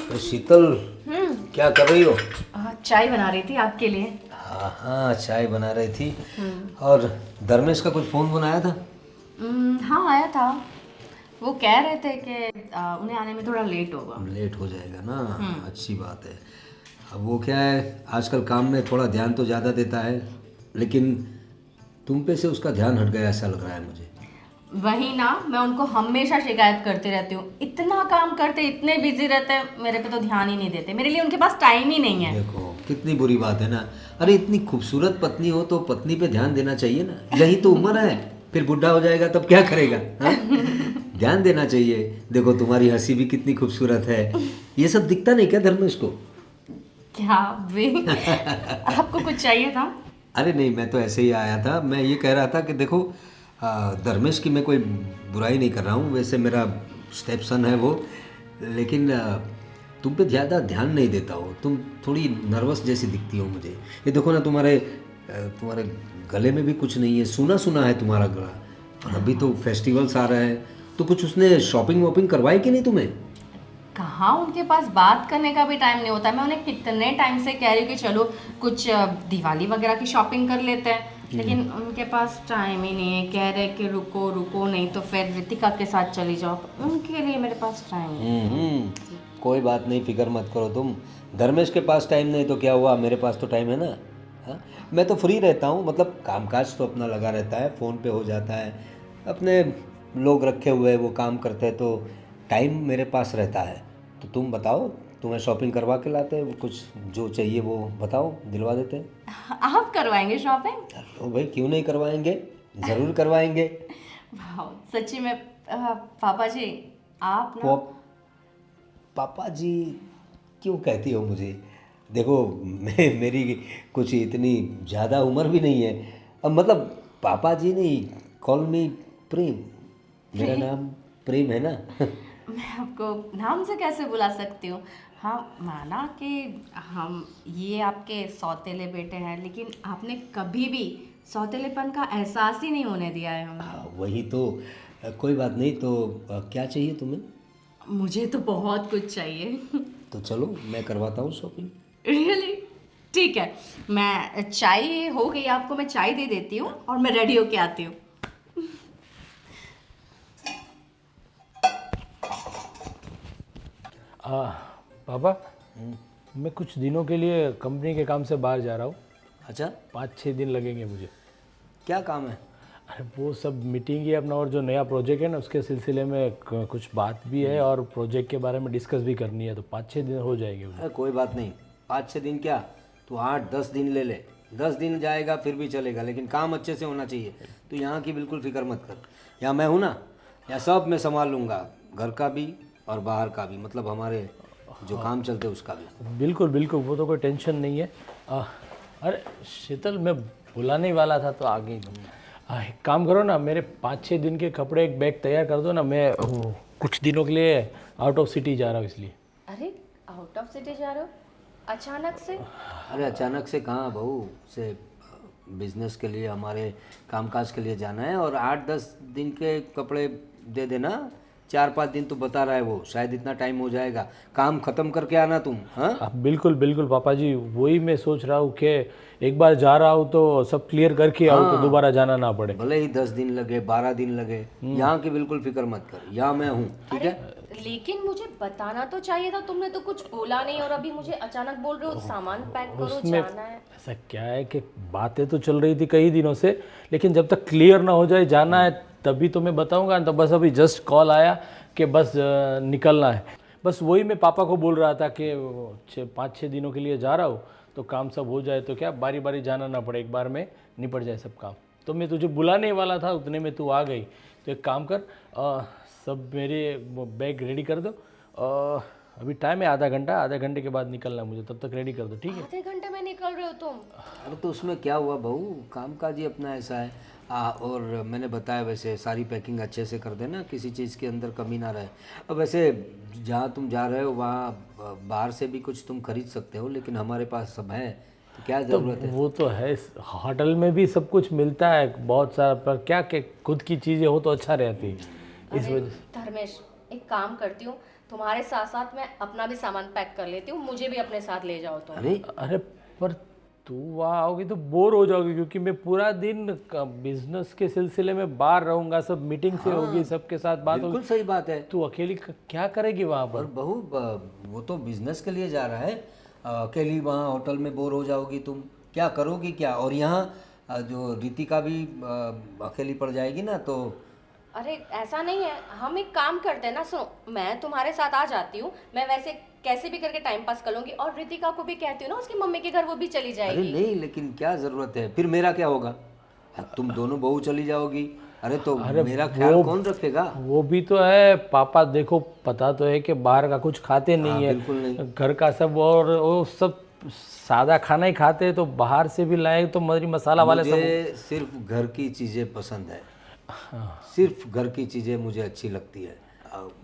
अरे शीतल, क्या कर रही हो? चाय बना रही थी आपके लिए। हाँ हाँ, चाय बना रही थी। और धर्मेश का कुछ फोन बनाया था? हाँ आया था। वो कह रहे थे कि उन्हें आने में थोड़ा लेट होगा। लेट हो जाएगा ना? अच्छी बात है। अब वो क्या है, आजकल काम में थोड़ा ध्यान तो ज़्यादा देता है, लेकिन तुम पे से उसका ध्यान हट गया ऐसा लग रहा है मुझे। वही ना, मैं उनको हमेशा शिकायत करती रहती हूँ, इतना काम करते, इतने बिजी रहते हैं, मेरे पे तो ध्यान ही नहीं देते। मेरे लिए उनके पास टाइम ही नहीं है। देखो कितनी बुरी बात है ना। अरे इतनी खूबसूरत पत्नी हो तो पत्नी पे ध्यान देना चाहिए ना। यही तो उम्र है, फिर बुढ़ा हो जाएगा तब क्या करेगा? हाँ, ध्यान देना चाहिए। देखो तुम्हारी हंसी भी कितनी खूबसूरत है। ये सब दिखता नहीं क्या धर्मेश को? क्या वे आपको कुछ चाहिए था? अरे नहीं, मैं तो ऐसे ही आया था। मैं ये कह रहा था कि देखो, धर्मेश की मैं कोई बुराई नहीं कर रहा हूँ, वैसे मेरा स्टेप सन है वो, लेकिन तुम पे ज़्यादा ध्यान नहीं देता हो। तुम थोड़ी नर्वस जैसी दिखती हो मुझे। ये देखो ना, तुम्हारे गले में भी कुछ नहीं है, सूना सूना है तुम्हारा गला। और अभी तो फेस्टिवल्स आ रहे हैं, तो कुछ उसने शॉपिंग वॉपिंग करवाई कि नहीं तुम्हें? कहाँ उनके पास बात करने का भी टाइम नहीं होता। मैं उन्हें कितने टाइम से कह रही हूँ कि चलो कुछ दिवाली वगैरह की शॉपिंग कर लेते हैं, लेकिन उनके पास टाइम ही नहीं है। कह रहे कि रुको रुको, नहीं तो फिर रितिका के साथ चली जाओ। उनके लिए मेरे पास टाइम नहीं है। कोई बात नहीं, फिक्र मत करो तुम। धर्मेश के पास टाइम नहीं तो क्या हुआ, मेरे पास तो टाइम है ना। हाँ, मैं तो फ्री रहता हूँ, मतलब कामकाज तो अपना लगा रहता है, फ़ोन पे हो जाता है, अपने लोग रखे हुए हैं वो काम करते हैं, तो टाइम मेरे पास रहता है। तो तुम बताओ, तुम्हें शॉपिंग करवा के लाते हैं, कुछ जो चाहिए वो बताओ, दिलवा देते हैं। आप करवाएंगे शॉपिंग? तो भाई क्यों नहीं करवाएंगे, ज़रूर करवाएंगे। वाह, सच्ची में। पापा जी, आप ना। पॉप पापा जी क्यों कहती हो मुझे? देखो, मेरी कुछ इतनी ज़्यादा उम्र भी नहीं है। अब मतलब पापा जी नहीं, कॉल मी प्रेम। मेरा नाम प्रेम है ना। मैं आपको नाम से कैसे बुला सकती हूँ? हाँ, माना कि हम ये आपके सौतेले बेटे हैं, लेकिन आपने कभी भी सौतेलेपन का एहसास ही नहीं होने दिया है हमें। हाँ, वही तो। कोई बात नहीं, तो क्या चाहिए तुम्हें? मुझे तो बहुत कुछ चाहिए। तो चलो मैं करवाता हूँ शॉपिंग। रियली? ठीक है, मैं चाय हो गई, आपको मैं चाय दे देती हूँ और मैं रेडी होके आती हूँ। आ, पापा, मैं कुछ दिनों के लिए कंपनी के काम से बाहर जा रहा हूँ। अच्छा, 5-6 दिन लगेंगे मुझे। क्या काम है? अरे वो सब मीटिंग ही अपना, और जो नया प्रोजेक्ट है ना उसके सिलसिले में कुछ बात भी है और प्रोजेक्ट के बारे में डिस्कस भी करनी है, तो 5-6 दिन हो जाएंगे मुझे। अरे कोई बात नहीं, 5-6 दिन क्या, तू 8-10 दिन ले ले। 10 दिन जाएगा फिर भी चलेगा, लेकिन काम अच्छे से होना चाहिए। तो यहाँ की बिल्कुल फिक्र मत कर। यहाँ मैं हूँ ना, यहाँ सब मैं संभाल लूँगा, घर का भी और बाहर का भी, मतलब हमारे जो काम चलते हैं उसका भी। बिल्कुल बिल्कुल, वो तो कोई टेंशन नहीं है। अरे शीतल, मैं बुलाने ही वाला था तो आ गई तुम। एक काम करो ना, मेरे 5-6 दिन के कपड़े एक बैग तैयार कर दो ना। मैं कुछ दिनों के लिए आउट ऑफ सिटी जा रहा हूँ इसलिए। अरे, आउट ऑफ सिटी जा रहे हो अचानक से? अरे अचानक से कहाँ बहू, से बिजनेस के लिए, हमारे कामकाज के लिए जाना है, और 8-10 दिन के कपड़े दे देना। 4-5 दिन तो बता रहा है वो, शायद इतना टाइम हो जाएगा। काम ख़त्म करके आना तुम। हाँ, बिल्कुल बिल्कुल पापा जी, वही मैं सोच रहा हूँ कि एक बार जा रहा हूँ तो सब क्लियर करके आऊँ, तो दोबारा जाना ना पड़े। भले ही 10 दिन लगे, 12 दिन लगे, यहाँ की बिल्कुल फिक्र मत कर, यहाँ मैं हूँ, ठीक है। लेकिन मुझे बताना तो चाहिए था, तुमने तो कुछ बोला नहीं और अभी मुझे अचानक बोल रहे हो सामान पैक करो, उसमें जाना है। ऐसा क्या है कि बातें तो चल रही थी कई दिनों से, लेकिन जब तक क्लियर ना हो जाए जाना है तभी तो मैं बताऊंगा। तो बस अभी जस्ट कॉल आया कि बस निकलना है। बस वही मैं पापा को बोल रहा था कि 5-6 दिनों के लिए जा रहा हूँ, तो काम सब हो जाए तो क्या बारी बारी जाना ना पड़े, एक बार में निपट जाए सब काम। तो मैं तुझे बुलाने ही वाला था, उतने में तू आ गई। तो एक काम कर, सब मेरे बैग रेडी कर दो। अभी टाइम है आधा घंटे के बाद निकलना है मुझे, तब तक रेडी कर दो, ठीक है? आधे घंटे में निकल रहे हो तुम? अरे तो उसमें क्या हुआ बहू, काम काज ही अपना ऐसा है। और मैंने बताया वैसे सारी पैकिंग अच्छे से कर देना, किसी चीज़ के अंदर कमी ना रहे। अब वैसे जहाँ तुम जा रहे हो वहाँ बाहर से भी कुछ तुम खरीद सकते हो, लेकिन हमारे पास सब है, तो क्या तो ज़रूरत है? वो तो है, होटल में भी सब कुछ मिलता है बहुत सारा, पर क्या कि खुद की चीज़ें हो तो अच्छा रहती है, इस अरे वजह से। धर्मेश, एक काम करती हूँ, तुम्हारे साथ साथ मैं अपना भी सामान पैक कर लेती हूँ, मुझे भी अपने साथ ले जाओ तुम। अरे अरे पर तू वहाँ आओगी तो बोर हो जाओगी, क्योंकि मैं पूरा दिन बिजनेस के सिलसिले में बाहर रहूँगा, सब मीटिंग से होगी, सबके साथ बात होगी। बिल्कुल सही बात है। तू अकेली क्या करेगी वहाँ पर? और बहू वो तो बिजनेस के लिए जा रहा है, अकेली वहाँ होटल में बोर हो जाओगी तुम, क्या करोगी क्या? और यहाँ जो रितिका भी अकेली पड़ जाएगी ना तो। अरे ऐसा नहीं है, हम एक काम करते हैं ना, सुनो मैं तुम्हारे साथ आ जाती हूँ, मैं वैसे कैसे भी करके टाइम पास कर लूंगी, और रितिका को भी कहती हूँ ना उसकी मम्मी के घर, वो भी चली अरे जाएगी। नहीं, लेकिन क्या ज़रूरत है, फिर मेरा क्या होगा? तुम दोनों बहू चली जाओगी, अरे तो मेरा ख्याल कौन रखेगा? वो भी तो है पापा, देखो पता तो है कि बाहर का कुछ खाते हाँ, नहीं है, बिल्कुल नहीं। घर का सब, और वो सब सादा खाना ही खाते हैं, तो बाहर से भी लाए तो मरी मसाला वाले सब। मुझे सिर्फ घर की चीज़ें पसंद है, सिर्फ घर की चीज़ें मुझे अच्छी लगती है।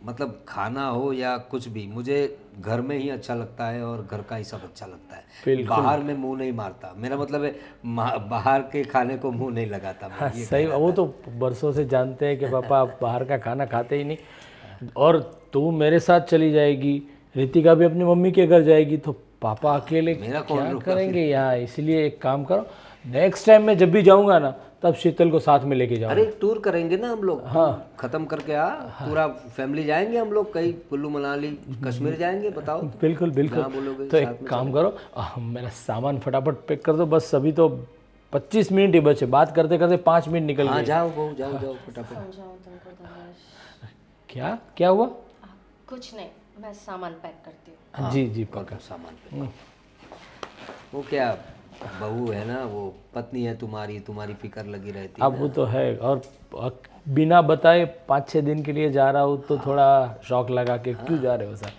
मतलब खाना हो या कुछ भी, मुझे घर में ही अच्छा लगता है और घर का ही सब अच्छा लगता है। बिल्कुल। बाहर में मुंह नहीं मारता, मेरा मतलब है बाहर के खाने को मुंह नहीं लगाता मैं, ये सही, वो तो बरसों से जानते हैं कि पापा आप बाहर का खाना खाते ही नहीं। और तू मेरे साथ चली जाएगी, रितिका भी अपनी मम्मी के घर जाएगी, तो पापा अकेले मेरा कौन क्या रुका करेंगे यहाँ? इसलिए एक काम करो, नेक्स्ट टाइम मैं जब भी जाऊँगा ना, तब शीतल को साथ में लेके जाऊँगा। अरे टूर करेंगे ना हम लोग, हाँ। खत्म करके पूरा फैमिली जाएंगे हम लोग, कहीं कुल्लू मनाली कश्मीर जाएंगे, बताओ। बिल्कुल बिल्कुल। जहाँ बोलोगे तो साथ एक में काम करो, मेरा सामान फटाफट पैक कर दो, बस अभी तो 25 मिनट ही बचे, बात करते करते 5 मिनट निकल हाँ गए। जाओ बहू, जाओ जाओ फटाफट। समझाऊं तुमको धनेश? क्या क्या हुआ? कुछ नहीं, मैं सामान पैक करती हूँ। जी जी कर पक्का। दो सामान पे। वो क्या बहू है ना, वो पत्नी है तुम्हारी, तुम्हारी फिक्र लगी रहती है अब वो तो है, और बिना बताए 5-6 दिन के लिए जा रहा हूँ, तो थोड़ा शौक लगा के क्यों जा रहे हो सर?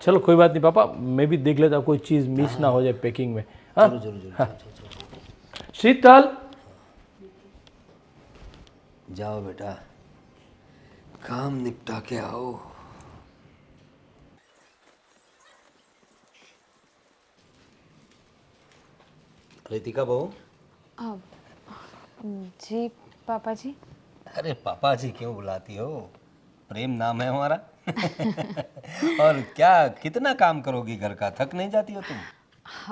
चलो कोई बात नहीं पापा, मैं भी देख लेता हूँ कोई चीज़ मिस ना हो जाए पैकिंग में। हाँ जरूर जरूर जरूर, जाओ, जाओ, जाओ, शीतल, जाओ बेटा, काम निपटा के आओ। रितिका बहू। अब जी पापा जी। अरे पापा जी क्यों बुलाती हो, प्रेम नाम है हमारा। और क्या कितना काम करोगी घर का, थक नहीं जाती हो तुम?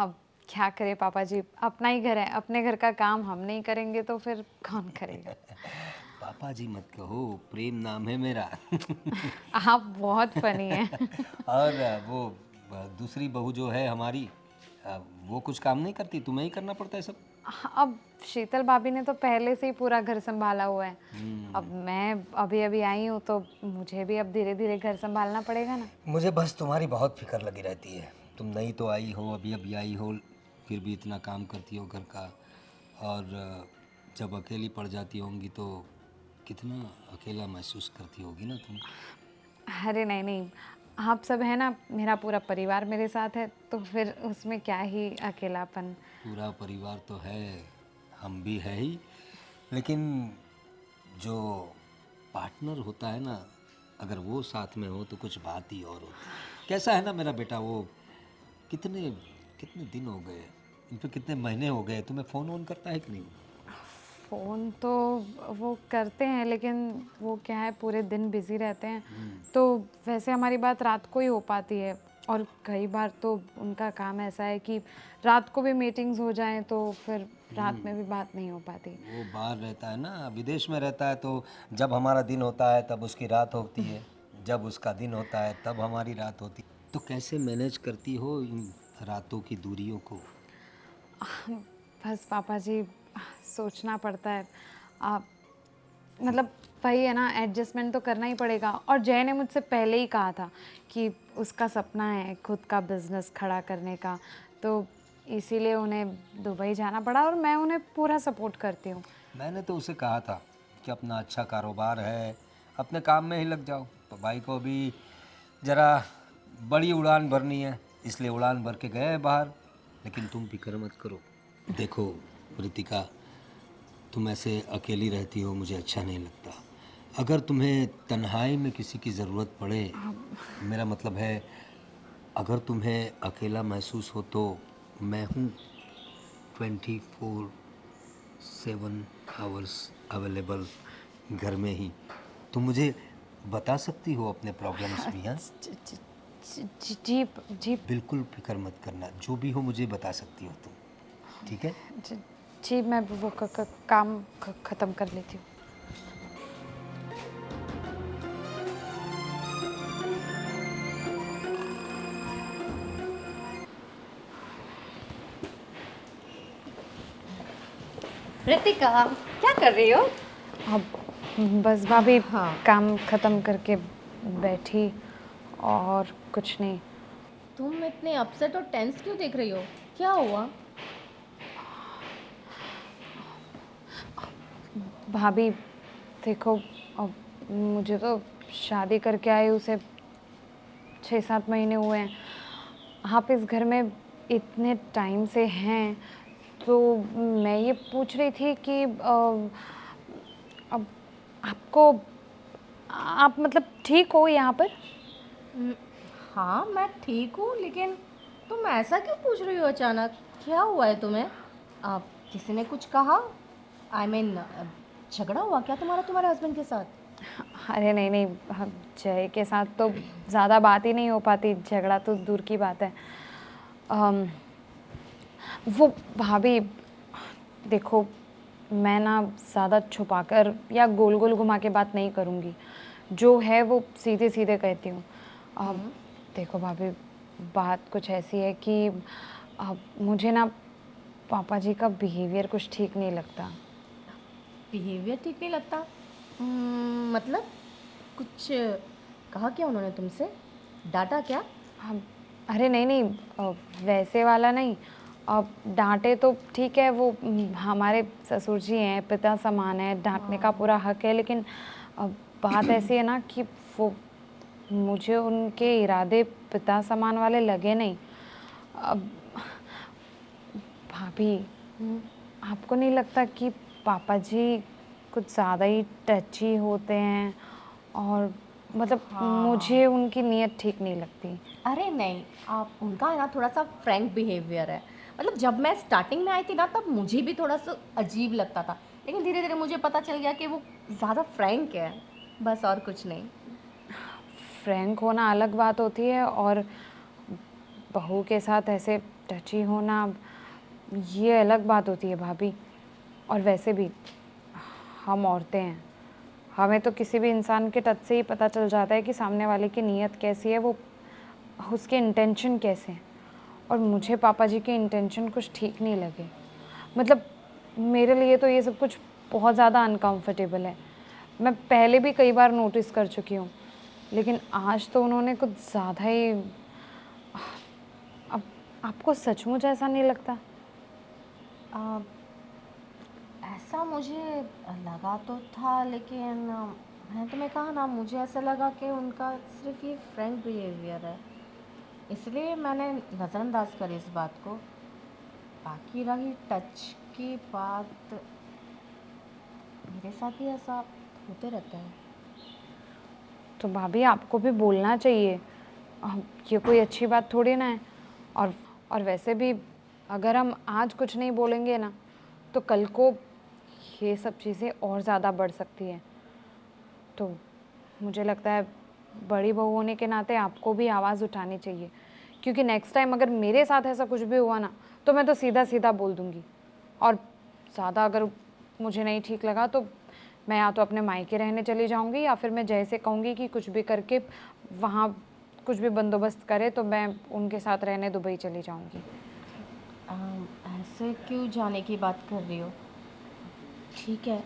अब क्या करे पापा जी, अपना ही घर है, अपने घर का काम हम नहीं करेंगे तो फिर कौन करेगा? पापा जी मत कहो, प्रेम नाम है मेरा। आप बहुत फनी हैं। और वो दूसरी बहू जो है हमारी, वो कुछ काम नहीं करती, तुम्हें ही करना पड़ता है सब। अब शीतल भाभी ने तो पहले से ही पूरा घर संभाला हुआ है, अब मैं अभी अभी आई हूँ तो मुझे भी अब धीरे धीरे घर संभालना पड़ेगा ना। मुझे बस तुम्हारी बहुत फिक्र लगी रहती है, तुम नई तो आई हो, अभी अभी आई हो, फिर भी इतना काम करती हो घर का, और जब अकेली पड़ जाती होंगी तो कितना अकेला महसूस करती होगी ना तुम। अरे नहीं नहीं, आप सब है ना, मेरा पूरा परिवार मेरे साथ है, तो फिर उसमें क्या ही अकेलापन। पूरा परिवार तो है, हम भी है ही, लेकिन जो पार्टनर होता है ना, अगर वो साथ में हो तो कुछ बात ही और होती है। कैसा है ना मेरा बेटा, वो कितने कितने दिन हो गए, इन पे कितने महीने हो गए, तुम्हें फ़ोन ऑन करता है कि नहीं? फ़ोन तो वो करते हैं, लेकिन वो क्या है पूरे दिन बिज़ी रहते हैं, तो वैसे हमारी बात रात को ही हो पाती है, और कई बार तो उनका काम ऐसा है कि रात को भी मीटिंग्स हो जाएं तो फिर रात में भी बात नहीं हो पाती। वो बाहर रहता है ना, विदेश में रहता है, तो जब हमारा दिन होता है तब उसकी रात होती है, जब उसका दिन होता है तब हमारी रात होती है। तो कैसे मैनेज करती हो इन रातों की दूरियों को? बस पापा जी, सोचना पड़ता है। आप मतलब वही है ना, एडजस्टमेंट तो करना ही पड़ेगा, और जय ने मुझसे पहले ही कहा था कि उसका सपना है खुद का बिजनेस खड़ा करने का, तो इसीलिए उन्हें दुबई जाना पड़ा, और मैं उन्हें पूरा सपोर्ट करती हूँ। मैंने तो उसे कहा था कि अपना अच्छा कारोबार है, अपने काम में ही लग जाओ, तो भाई को भी ज़रा बड़ी उड़ान भरनी है, इसलिए उड़ान भर के गए हैं बाहर। लेकिन तुम फिक्र मत करो, देखो रितिका, तुम ऐसे अकेली रहती हो, मुझे अच्छा नहीं लगता। अगर तुम्हें तन्हाई में किसी की ज़रूरत पड़े, मेरा मतलब है अगर तुम्हें अकेला महसूस हो, तो मैं हूँ 24/7 आवर्स अवेलेबल घर में ही। तुम मुझे बता सकती हो अपने प्रॉब्लम्स भी। हाँ, जी जी बिल्कुल फिक्र मत करना, जो भी हो मुझे बता सकती हो तुम, ठीक है? जी जी, मैं वो काम ख़त्म कर लेती हूँ। रितिका, क्या कर रही हो? अब बस भाभी, हाँ। काम ख़त्म करके बैठी और कुछ नहीं। तुम इतने अपसेट और टेंस क्यों दिख रही हो? क्या हुआ? भाभी देखो, अब मुझे तो शादी करके आई उसे 6-7 महीने हुए हैं। आप इस घर में इतने टाइम से हैं, तो मैं ये पूछ रही थी कि अब आपको, आप मतलब ठीक हो यहाँ पर? हम्म, हाँ मैं ठीक हूँ, लेकिन तुम ऐसा क्यों पूछ रही हो अचानक? क्या हुआ है तुम्हें? किसी ने कुछ कहा? आई मीन झगड़ा हुआ क्या तुम्हारे हस्बैंड के साथ? अरे नहीं नहीं, जय के साथ तो ज़्यादा बात ही नहीं हो पाती, झगड़ा तो दूर की बात है। अम, वो भाभी देखो, मैं ना ज़्यादा छुपाकर या गोल गोल घुमा के बात नहीं करूँगी, जो है वो सीधे सीधे कहती हूँ। देखो भाभी, बात कुछ ऐसी है कि मुझे ना पापा जी का बिहेवियर कुछ ठीक नहीं लगता। बिहेवियर ठीक नहीं लगता? मतलब कुछ कहा क्या उन्होंने तुमसे? डांटा क्या? हम, अरे नहीं नहीं, वैसे वाला नहीं। अब डांटे तो ठीक है, वो हमारे ससुर जी हैं, पिता समान है, डांटने का पूरा हक है, लेकिन अब बात ऐसी है ना कि वो, मुझे उनके इरादे पिता समान वाले लगे नहीं। अब भाभी, आपको नहीं लगता कि पापा जी कुछ ज़्यादा ही टची होते हैं? और मतलब मुझे उनकी नीयत ठीक नहीं लगती। अरे नहीं, आप उनका है ना थोड़ा सा फ्रैंक बिहेवियर है। मतलब जब मैं स्टार्टिंग में आई थी ना, तब मुझे भी थोड़ा सा अजीब लगता था, लेकिन धीरे धीरे मुझे पता चल गया कि वो ज़्यादा फ्रैंक है, बस और कुछ नहीं। फ्रैंक होना अलग बात होती है, और बहू के साथ ऐसे टची होना, ये अलग बात होती है भाभी। और वैसे भी हम औरतें हैं, हमें तो किसी भी इंसान के टच से ही पता चल जाता है कि सामने वाले की नीयत कैसी है, वो उसके इंटेंशन कैसे हैं। और मुझे पापा जी के इंटेंशन कुछ ठीक नहीं लगे। मतलब मेरे लिए तो ये सब कुछ बहुत ज़्यादा अनकंफर्टेबल है। मैं पहले भी कई बार नोटिस कर चुकी हूँ, लेकिन आज तो उन्होंने कुछ ज़्यादा ही। अब आपको सचमुच ऐसा नहीं लगता? आ, ऐसा मुझे लगा तो था, लेकिन मैंने तुम्हें कहा ना, मुझे ऐसा लगा कि उनका सिर्फ ये फ्रैंक बिहेवियर है, इसलिए मैंने नज़रअंदाज करी इस बात को। बाकी रही टच की बात, मेरे साथ भी ऐसा होते रहता है। तो भाभी, आपको भी बोलना चाहिए, ये कोई अच्छी बात थोड़ी ना है। और वैसे भी अगर हम आज कुछ नहीं बोलेंगे ना, तो कल को ये सब चीज़ें और ज़्यादा बढ़ सकती हैं। तो मुझे लगता है बड़ी बहू होने के नाते आपको भी आवाज़ उठानी चाहिए, क्योंकि नेक्स्ट टाइम अगर मेरे साथ ऐसा कुछ भी हुआ ना, तो मैं तो सीधा सीधा बोल दूँगी। और ज़्यादा अगर मुझे नहीं ठीक लगा, तो मैं या तो अपने मायके रहने चली जाऊँगी, या फिर मैं जैसे कहूँगी कि कुछ भी करके वहाँ कुछ भी बंदोबस्त करे, तो मैं उनके साथ रहने दुबई चली जाऊँगी। ऐसे क्यों जाने की बात कर रही हो? ठीक है,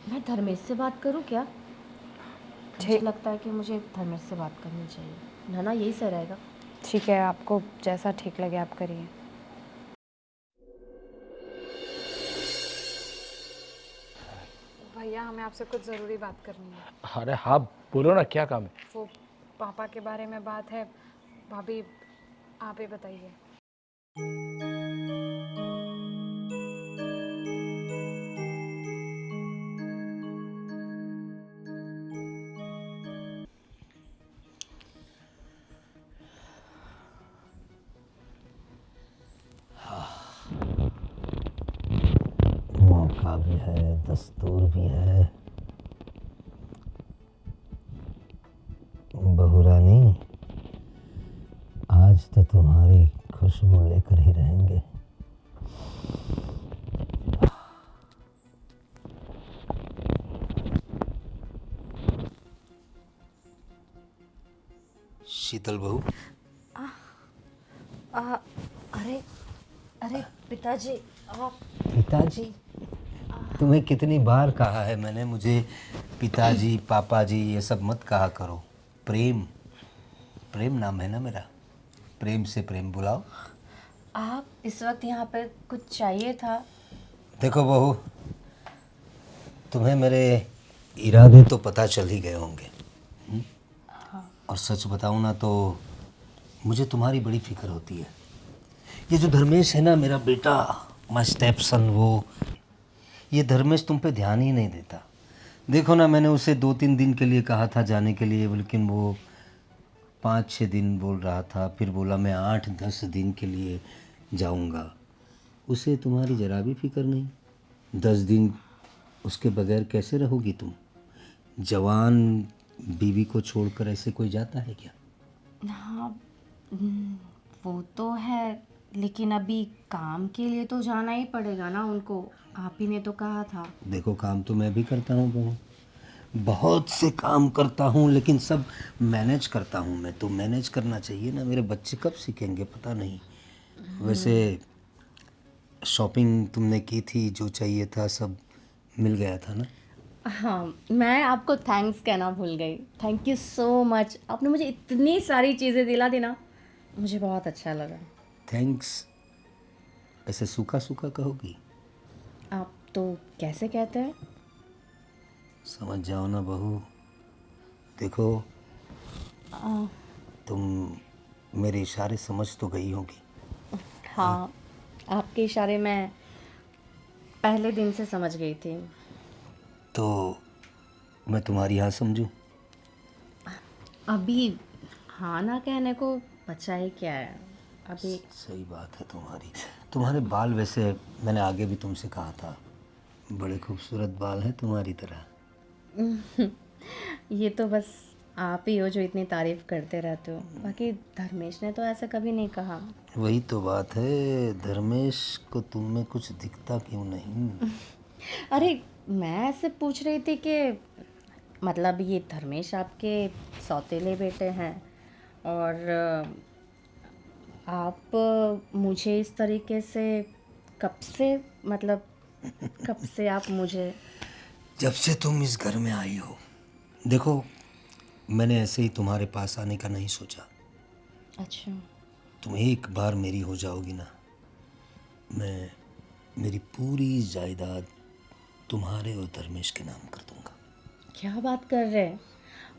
मैं धर्मेश से बात करूं क्या? मुझे ठीक लगता है कि मुझे धर्मेश से बात करनी चाहिए, ना यही सही रहेगा। ठीक है, आपको जैसा ठीक लगे आप करिए। भैया, हमें आपसे कुछ ज़रूरी बात करनी है। अरे हाँ, बोलो ना, क्या काम है? वो पापा के बारे में बात है। भाभी, आप ही बताइए। मौका भी है, दस्तूर भी है। तो तुम्हारी खुशबू लेकर ही रहेंगे। शीतल बहू। अरे अरे पिताजी आप। पिताजी? तुम्हें कितनी बार कहा है मैंने, मुझे पिताजी पापा जी ये सब मत कहा करो। प्रेम, प्रेम नाम है ना मेरा, प्रेम से प्रेम बुलाओ। आप इस वक्त यहाँ पे कुछ चाहिए था? देखो बहू, तुम्हें मेरे इरादे तो पता चल ही गए होंगे। और सच बताऊँ ना तो मुझे तुम्हारी बड़ी फिक्र होती है। ये जो धर्मेश है ना मेरा बेटा, माय स्टेप सन, वो ये धर्मेश तुम पे ध्यान ही नहीं देता। देखो ना, मैंने उसे 2-3 दिन के लिए कहा था जाने के लिए, लेकिन वो 5-6 दिन बोल रहा था, फिर बोला मैं 8-10 दिन के लिए जाऊंगा। उसे तुम्हारी जरा भी फिक्र नहीं। 10 दिन उसके बगैर कैसे रहोगी तुम? जवान बीवी को छोड़कर ऐसे कोई जाता है क्या? हाँ, वो तो है, लेकिन अभी काम के लिए तो जाना ही पड़ेगा ना उनको, आप ही ने तो कहा था। देखो, काम तो मैं भी करता हूँ बहू, बहुत से काम करता हूँ, लेकिन सब मैनेज करता हूँ मैं। तो मैनेज करना चाहिए ना, मेरे बच्चे कब सीखेंगे पता नहीं। वैसे शॉपिंग तुमने की थी, जो चाहिए था सब मिल गया था ना? हाँ, मैं आपको थैंक्स कहना भूल गई। थैंक यू सो मच, आपने मुझे इतनी सारी चीज़ें दिला दी ना, मुझे बहुत अच्छा लगा। थैंक्स ऐसे सूखा सूखा कहोगी? आप तो कैसे कहते हैं? समझ जाओ ना बहू। देखो, तुम मेरे इशारे समझ तो गई होगी। हाँ, आपके इशारे मैं पहले दिन से समझ गई थी। तो मैं तुम्हारी हाँ समझूं? अभी हाँ ना कहने को बचा ही क्या है अभी। सही बात है तुम्हारी। तुम्हारे बाल, वैसे मैंने आगे भी तुमसे कहा था, बड़े खूबसूरत बाल हैं तुम्हारी तरह। ये तो बस आप ही हो जो इतनी तारीफ करते रहते हो, बाकी धर्मेश ने तो ऐसा कभी नहीं कहा। वही तो बात है, धर्मेश को तुम में कुछ दिखता क्यों नहीं? अरे, मैं ऐसे पूछ रही थी कि मतलब ये धर्मेश आपके सौतेले बेटे हैं और आप मुझे इस तरीके से कब से, मतलब कब से आप मुझे? जब से तुम इस घर में आई हो। देखो, मैंने ऐसे ही तुम्हारे पास आने का नहीं सोचा। अच्छा, तुम एक बार मेरी हो जाओगी ना, मैं मेरी पूरी जायदाद तुम्हारे और धर्मेश के नाम कर दूंगा। क्या बात कर रहे हैं?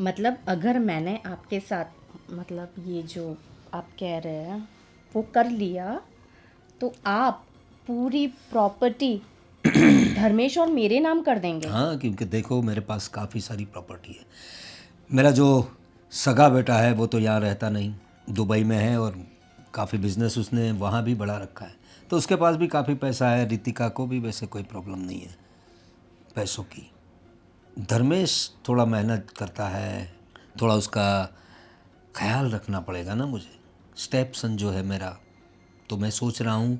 मतलब अगर मैंने आपके साथ, मतलब ये जो आप कह रहे हैं वो कर लिया, तो आप पूरी प्रॉपर्टी धर्मेश और मेरे नाम कर देंगे? हाँ, क्योंकि देखो मेरे पास काफ़ी सारी प्रॉपर्टी है। मेरा जो सगा बेटा है वो तो यहाँ रहता नहीं, दुबई में है, और काफ़ी बिजनेस उसने वहाँ भी बढ़ा रखा है, तो उसके पास भी काफ़ी पैसा है। रितिका को भी वैसे कोई प्रॉब्लम नहीं है पैसों की। धर्मेश थोड़ा मेहनत करता है, थोड़ा उसका ख्याल रखना पड़ेगा ना मुझे। स्टेप सन जो है मेरा, तो मैं सोच रहा हूँ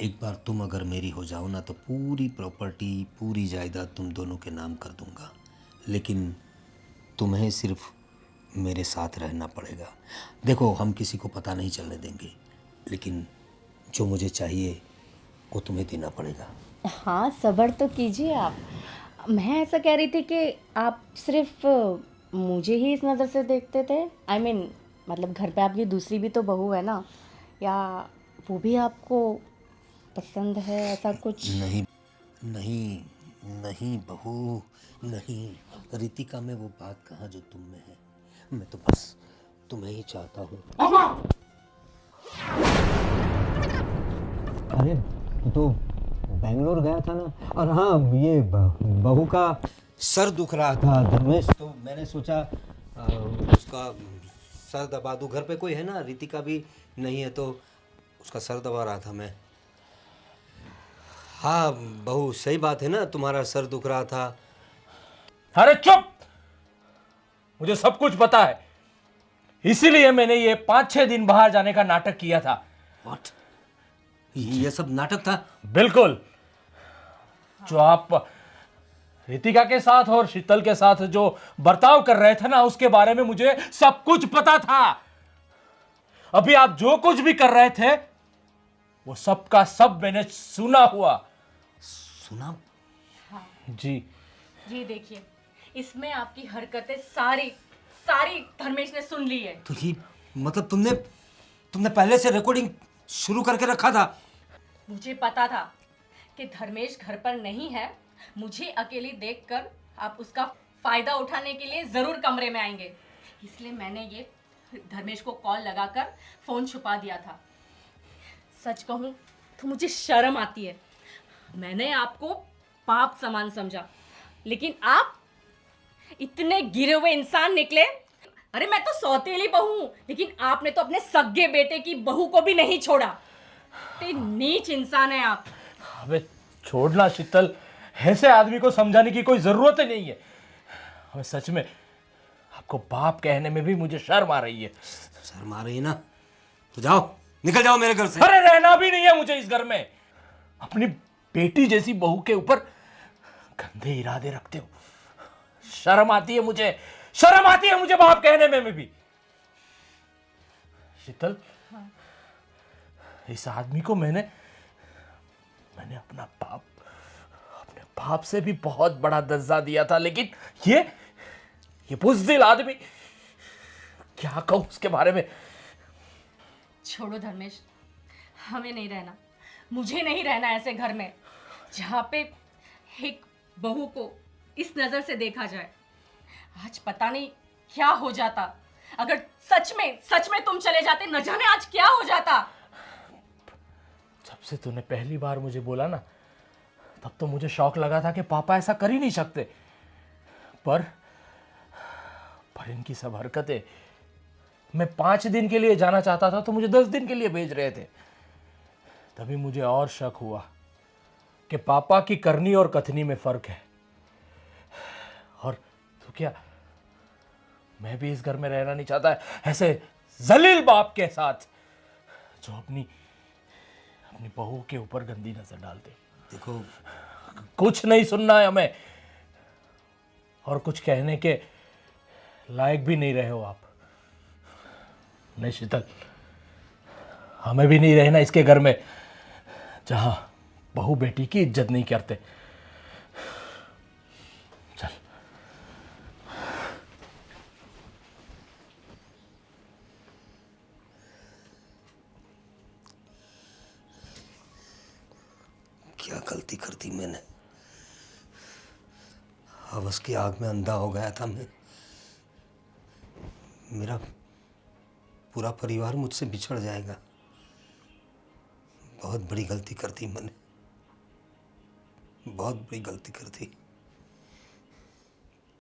एक बार तुम अगर मेरी हो जाओ ना, तो पूरी प्रॉपर्टी, पूरी जायदाद तुम दोनों के नाम कर दूंगा। लेकिन तुम्हें सिर्फ मेरे साथ रहना पड़ेगा। देखो, हम किसी को पता नहीं चलने देंगे, लेकिन जो मुझे चाहिए वो तुम्हें देना पड़ेगा। हाँ, सब्र तो कीजिए आप। मैं ऐसा कह रही थी कि आप सिर्फ मुझे ही इस नज़र से देखते थे। आई मीन मतलब घर पे आपकी दूसरी भी तो बहू है ना, या वो भी आपको पसंद है, ऐसा कुछ? नहीं नहीं नहीं बहू, नहीं। रितिका में वो बात कहाँ जो तुम में है। मैं तो बस तुम्हें ही चाहता हूँ। अरे, तो बेंगलोर गया था ना, और हाँ, ये बहू का सर दुख रहा था धर्मेश, तो मैंने सोचा उसका सर दबा दूँ। घर पे कोई है ना, रितिका भी नहीं है, तो उसका सर दबा रहा था मैं। हाँ बहू, सही बात है ना, तुम्हारा सर दुख रहा था। अरे चुप, मुझे सब कुछ पता है। इसीलिए मैंने ये 5-6 दिन बाहर जाने का नाटक किया था। व्हाट? ये सब नाटक था? बिल्कुल। जो आप रितिका के साथ और शीतल के साथ जो बर्ताव कर रहे थे ना, उसके बारे में मुझे सब कुछ पता था। अभी आप जो कुछ भी कर रहे थे वो सब का सब मैंने सुना हुआ। सुना? जी। ये देखिए, इसमें आपकी हरकतें सारी सारी धर्मेश ने सुन ली है। तो ये मतलब तुमने पहले से रिकॉर्डिंग शुरू करके रखा था? मुझे पता था कि धर्मेश घर पर नहीं है। मुझे अकेली देखकर आप उसका फायदा उठाने के लिए जरूर कमरे में आएंगे, इसलिए मैंने ये धर्मेश को कॉल लगाकर फोन छुपा दिया था। सच कहूं तो मुझे शर्म आती है। मैंने आपको पाप समान समझा, लेकिन आप इतने गिरे हुए इंसान निकले। अरे मैं तो सौतेली बहू हूं, लेकिन आपने तो अपने सगे बेटे की बहू को भी नहीं छोड़ा। इतने नीच इंसान है आप। अबे छोड़ना शीतल, ऐसे आदमी को समझाने की कोई जरूरत ही नहीं है। अबे सच में आपको बाप कहने में भी मुझे शर्म आ रही है। शर्म आ रही है ना? तो जाओ, निकल जाओ मेरे घर से। अरे रहना भी नहीं है मुझे इस घर में। अपनी बेटी जैसी बहू के ऊपर गंदे इरादे रखते हो। शर्म आती है मुझे, शर्म आती है मुझे बाप कहने में भी। शीतल, इस आदमी को मैंने अपने बाप से भी बहुत बड़ा दर्जा दिया था, लेकिन ये बुज़दिल आदमी, क्या कहूं उसके बारे में। छोड़ो धर्मेश, हमें नहीं रहना, मुझे नहीं रहना ऐसे घर में जहाँ पे एक बहू को इस नजर से देखा जाए। आज पता नहीं क्या हो जाता अगर सच में तुम चले जाते। न जाने आज क्या हो जाता। जब से तूने पहली बार मुझे बोला ना, तब तो मुझे शौक लगा था कि पापा ऐसा कर ही नहीं सकते, पर इनकी सब हरकतें। मैं 5 दिन के लिए जाना चाहता था तो मुझे 10 दिन के लिए भेज रहे थे। तभी मुझे और शक हुआ कि पापा की करनी और कथनी में फर्क है। और तो क्या, मैं भी इस घर में रहना नहीं चाहता ऐसे जलील बाप के साथ जो अपनी बहू के ऊपर गंदी नजर डालते। देखो, कुछ नहीं सुनना है हमें, और कुछ कहने के लायक भी नहीं रहे हो आप। नहीं शीतल, हमें भी नहीं रहना इसके घर में जहां बहू बेटी की इज्जत नहीं करते। चल। क्या गलती कर दी मैंने? हवस की आग में अंधा हो गया था मैं। मेरा पूरा परिवार मुझसे बिछड़ जाएगा। बहुत बड़ी गलती कर दी मैंने, बहुत बड़ी गलती कर दी।